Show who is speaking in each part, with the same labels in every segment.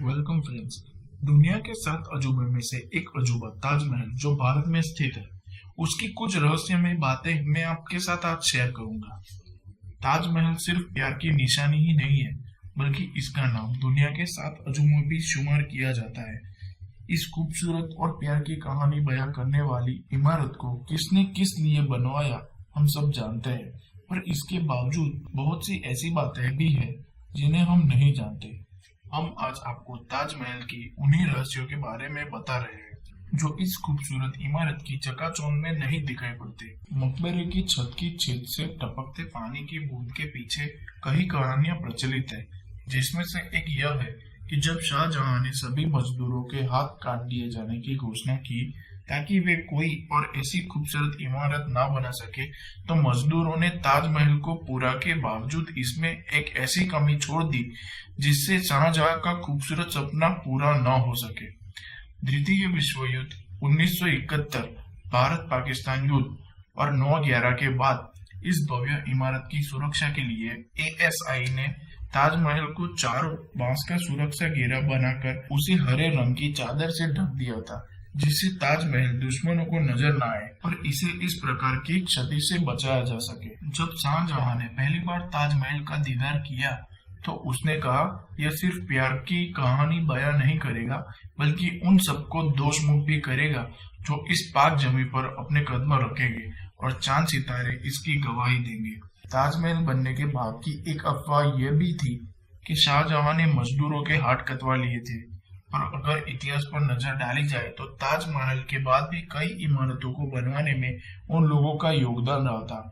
Speaker 1: Welcome friends. दुनिया के 7 अजूबे में से एक अजूबा ताजमहल जो भारत में स्थित है, उसकी कुछ रहस्यमय बातें मैं आपके साथ आज शेयर करूंगा। ताजमहल सिर्फ प्यार की निशानी ही नहीं है, बल्कि इसका नाम दुनिया के 7 अजूबों में भी शुमार किया जाता है। इस खूबसूरत और प्यार की कहानी बयां करने वाली इमारत को किसने किस लिए बनवाया, हम सब जानते हैं। पर इसके बावजूद बहुत सी ऐसी बातें भी हैं जिन्हें हम नहीं जानते। हम आज आपको ताजमहल की उन्हीं रहस्यों के बारे में बता रहे हैं जो इस खूबसूरत इमारत की चकाचौंध में नहीं दिखाई पड़ते। मकबरे की छत की छेद से टपकते पानी की बूंद के पीछे कई कहानियां प्रचलित है, जिसमें से एक यह है कि जब शाहजहां ने सभी मजदूरों के हाथ काट दिए जाने की घोषणा की ताकि वे कोई और ऐसी खूबसूरत इमारत ना बना सके, तो मजदूरों ने ताजमहल को पूरा के बावजूद इसमें एक ऐसी कमी छोड़ दी जिससे शाहजहां का खूबसूरत सपना पूरा न हो सके। द्वितीय विश्व युद्ध 1971, भारत पाकिस्तान युद्ध और 9/11 के बाद इस भव्य इमारत की सुरक्षा के लिए एएसआई ने ताजमहल को चारों बांस का सुरक्षा घेरा बनाकर उसे हरे रंग की चादर से ढक दिया था, जिससे ताजमहल दुश्मनों को नजर न आए और इसे इस प्रकार की क्षति से बचाया जा सके। जब शाहजहां ने पहली बार ताजमहल का दीदार किया तो उसने कहा, यह सिर्फ प्यार की कहानी बयां नहीं करेगा, बल्कि उन सबको दोषमुक्त भी करेगा जो इस पाक जमी पर अपने कदम रखेंगे और चांद सितारे इसकी गवाही देंगे। ताजमहल बनने के बाद की एक अफवाह यह भी थी कि शाहजहां ने मजदूरों के हाथ कटवा लिए थे। और अगर इतिहास पर नजर डाली जाए तो ताजमहल के बाद भी कई इमारतों को बनवाने में उन लोगों का योगदान रहा था।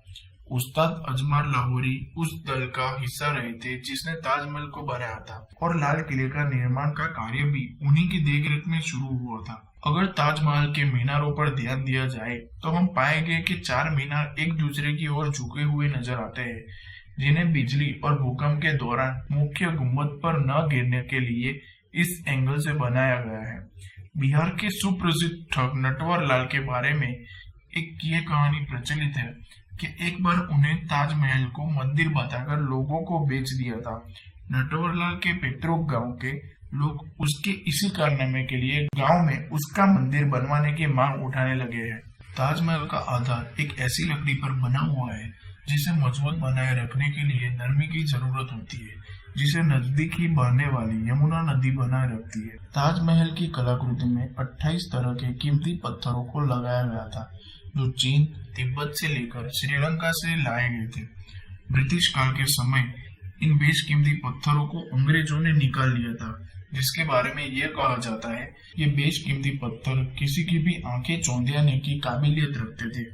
Speaker 1: उस्ताद अजमल लाहौरी उस दल का हिस्सा रहे थे जिसने ताजमहल को बनाया था, और लाल किले का निर्माण का कार्य भी उन्हीं की देखरेख में शुरू हुआ था। अगर ताजमहल के मीनारों पर ध्यान दिया जाए तो हम पाएंगे कि 4 मीनार एक दूसरे की ओर झुके हुए नजर आते हैं, जिन्हें बिजली और भूकंप के दौरान मुख्य गुंबद पर न गिरने के लिए इस एंगल से बनाया गया है। बिहार के सुप्रसिद्ध ठग नटवर लाल के बारे में एक ये कहानी प्रचलित है कि एक बार उन्हें ताजमहल को मंदिर बताकर लोगों को बेच दिया था। नटवरलाल के पैतृक गांव के लोग उसके इसी कारनामे के लिए गांव में उसका मंदिर बनवाने की मांग उठाने लगे हैं। ताजमहल का आधार एक ऐसी लकड़ी पर बना हुआ है जिसे मजबूत बनाए रखने के लिए नरमी की जरूरत होती है, जिसे नजदीक ही बहने वाली यमुना नदी बनाए रखती है। ताजमहल की कलाकृति में 28 तरह के कीमती पत्थरों को लगाया गया था, जो चीन, तिब्बत से लेकर श्रीलंका से लाए गए थे। ब्रिटिश काल के समय इन बेशकीमती पत्थरों को अंग्रेजों ने निकाल लिया था, जिसके बारे में यह कहा जाता है ये बेशकीमती पत्थर किसी की भी आंखें चौंधियाने की काबिलियत रखते थे।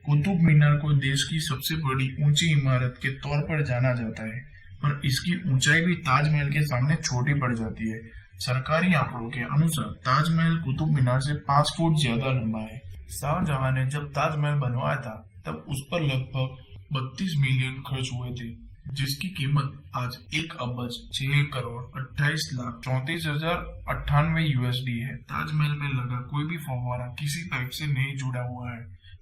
Speaker 1: कुतुब मीनार को देश की सबसे बड़ी ऊंची इमारत के तौर पर जाना जाता है, पर इसकी ऊंचाई भी ताजमहल के सामने छोटी पड़ जाती है। सरकारी आंकड़ों के अनुसार ताजमहल कुतुब मीनार से 5 फुट ज्यादा लंबा है। शाहजहां ने जब ताजमहल बनवाया था तब उस पर लगभग 32 मिलियन खर्च हुए थे, जिसकी कीमत आज 1 अरब 6 करोड़ 28 लाख 34,098 USD है। ताजमहल में लगा कोई भी फव्वारा किसी पाइप से नहीं जुड़ा हुआ है,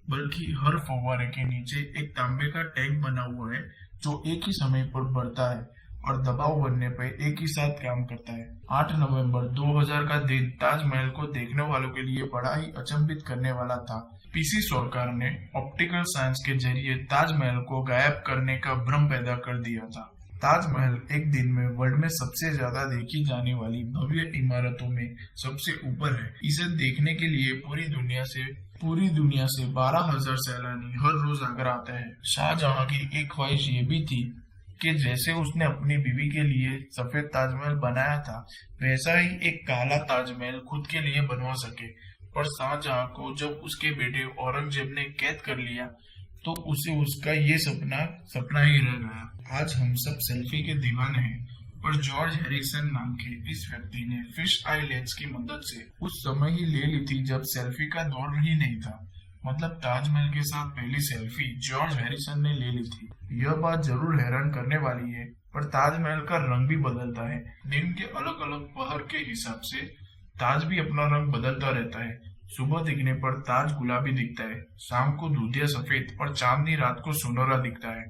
Speaker 1: बल्कि हर फव्वारे के नीचे एक तांबे का टैंक बना हुआ है जो एक ही समय पर बढ़ता है और दबाव बनने पर एक ही साथ काम करता है। 8 नवंबर 2000 का दिन ताजमहल को देखने वालों के लिए बड़ा ही अचंभित करने वाला था। पीसी सरकार ने ऑप्टिकल साइंस के जरिए ताजमहल को गायब करने का भ्रम पैदा कर दिया था। ताजमहल एक दिन में वर्ल्ड में सबसे ज्यादा देखी जाने वाली भव्य इमारतों में सबसे ऊपर है। इसे देखने के लिए पूरी दुनिया से 12,000 सैलानी हर रोज आगरा आते हैं। शाहजहां की एक ख्वाहिश ये भी थी कि जैसे उसने अपनी बीवी के लिए सफेद ताजमहल बनाया था, वैसा ही एक काला ताजमहल खुद के लिए बनवा सके। पर शाहजहां को जब उसके बेटे औरंगजेब ने कैद कर लिया तो उसे उसका ये सपना ही रह गया। आज हम सब सेल्फी के दीवाने हैं, पर जॉर्ज हैरिसन नाम के इस व्यक्ति ने फिश आई लेंस की मदद से उस समय ही ले ली थी जब सेल्फी का दौर ही नहीं था। मतलब ताजमहल के साथ पहली सेल्फी जॉर्ज हैरिसन ने ले ली थी। यह बात जरूर हैरान करने वाली है, पर ताजमहल का रंग भी बदलता है। दिन के अलग अलग पहर के हिसाब से ताज भी अपना रंग बदलता रहता है। सुबह दिखने पर ताज गुलाबी दिखता है, शाम को दूधिया सफेद और चांदनी रात को सुनहरा दिखता है।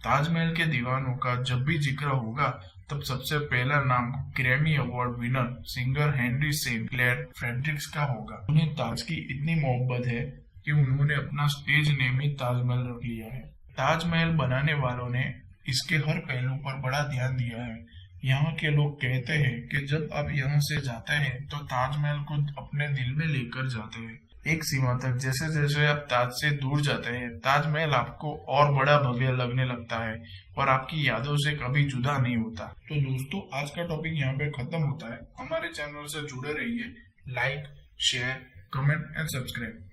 Speaker 1: ताजमहल के दीवानों का जब भी जिक्र होगा तब सबसे पहला नाम Grammy award winner singer Henry Sinclair Fredericks का होगा। उन्हें ताज की इतनी मोहब्बत है कि उन्होंने अपना स्टेज नेम ही ताजमहल रख लिया है। ताजमहल बनाने वालों ने इसके हर पहलू पर बड़ा ध्यान दिया है। यहाँ के लोग कहते हैं कि जब आप यहाँ से जाते हैं तो ताजमहल को अपने दिल में लेकर जाते हैं एक सीमा तक। जैसे जैसे आप ताज से दूर जाते हैं, ताजमहल आपको और बड़ा भव्य लगने लगता है और आपकी यादों से कभी जुदा नहीं होता। तो दोस्तों, आज का टॉपिक यहाँ पे खत्म होता है। हमारे चैनल से जुड़े रहिए। Like, share, comment and subscribe.